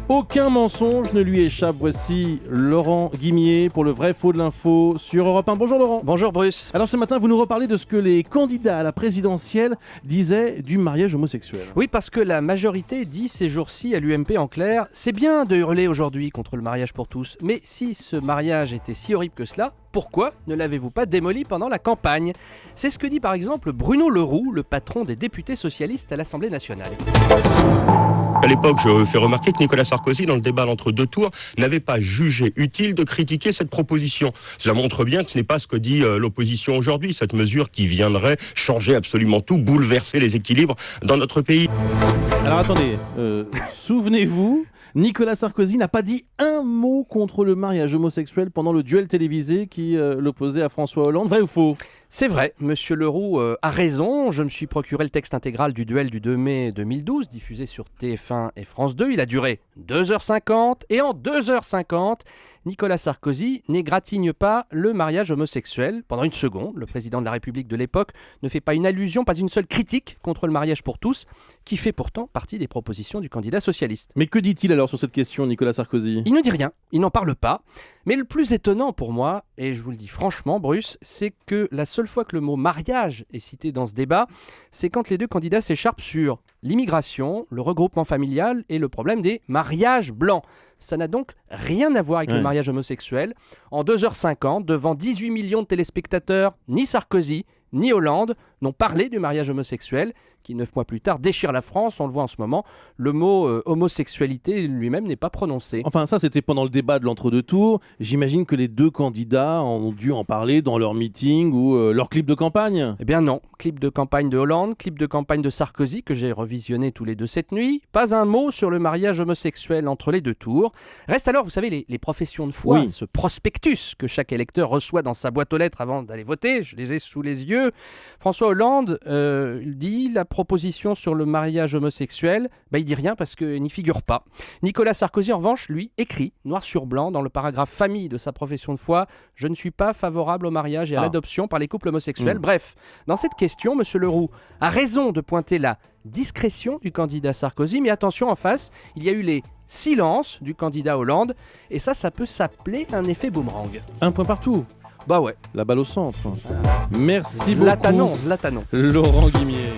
Aucun mensonge ne lui échappe. Voici Laurent Guimier pour le vrai faux de l'info sur Europe 1. Bonjour Laurent. Bonjour Bruce. Alors ce matin, vous nous reparlez de ce que les candidats à la présidentielle disaient du mariage homosexuel. Oui, parce que la majorité dit ces jours-ci à l'UMP en clair, c'est bien de hurler aujourd'hui contre le mariage pour tous, mais si ce mariage était si horrible que cela, pourquoi ne l'avez-vous pas démoli pendant la campagne ? C'est ce que dit par exemple Bruno Le Roux, le patron des députés socialistes à l'Assemblée nationale. À l'époque, je fais remarquer que Nicolas Sarkozy, dans le débat entre deux tours, n'avait pas jugé utile de critiquer cette proposition. Cela montre bien que ce n'est pas ce que dit l'opposition aujourd'hui, cette mesure qui viendrait changer absolument tout, bouleverser les équilibres dans notre pays. Alors attendez, souvenez-vous, Nicolas Sarkozy n'a pas dit un mot contre le mariage homosexuel pendant le duel télévisé qui l'opposait à François Hollande. Vrai ou faux ? C'est vrai, Monsieur Leroux a raison. Je me suis procuré le texte intégral du duel du 2 mai 2012, diffusé sur TF1 et France 2. Il a duré 2h50 et en 2h50, Nicolas Sarkozy n'égratigne pas le mariage homosexuel. Pendant une seconde, le président de la République de l'époque ne fait pas une allusion, pas une seule critique contre le mariage pour tous, qui fait pourtant partie des propositions du candidat socialiste. Mais que dit-il alors sur cette question, Nicolas Sarkozy ? Il ne dit rien, il n'en parle pas. Mais le plus étonnant pour moi, et je vous le dis franchement Bruce, c'est que la seule fois que le mot mariage est cité dans ce débat, c'est quand les deux candidats s'écharpent sur l'immigration, le regroupement familial et le problème des mariages blancs. Ça n'a donc rien à voir avec le mariage homosexuel. En 2h50, devant 18 millions de téléspectateurs, ni Sarkozy ni Hollande n'ont parlé du mariage homosexuel, qui 9 mois plus tard déchire la France, on le voit en ce moment. Le mot homosexualité lui-même n'est pas prononcé. Enfin ça c'était pendant le débat de l'entre-deux tours. J'imagine que les deux candidats ont dû en parler dans leur meeting ou leur clip de campagne. Eh bien non, clip de campagne de Hollande, clip de campagne de Sarkozy que j'ai revisionné tous les deux cette nuit. Pas un mot sur le mariage homosexuel entre les deux tours. Reste alors, vous savez, les professions de foi, ce prospectus que chaque électeur reçoit dans sa boîte aux lettres avant d'aller voter. Je les ai sous les yeux. François Hollande dit la proposition sur le mariage homosexuel, il dit rien parce qu'il n'y figure pas. Nicolas Sarkozy, en revanche, lui, écrit noir sur blanc dans le paragraphe famille de sa profession de foi « Je ne suis pas favorable au mariage et à l'adoption par les couples homosexuels ». Bref, dans cette question, M. Leroux a raison de pointer la discrétion du candidat Sarkozy, mais attention, en face, il y a eu les silences du candidat Hollande, et ça peut s'appeler un effet boomerang. Un point partout. Bah ouais. La balle au centre. Merci Zlatanon, beaucoup. Laurent Guimier.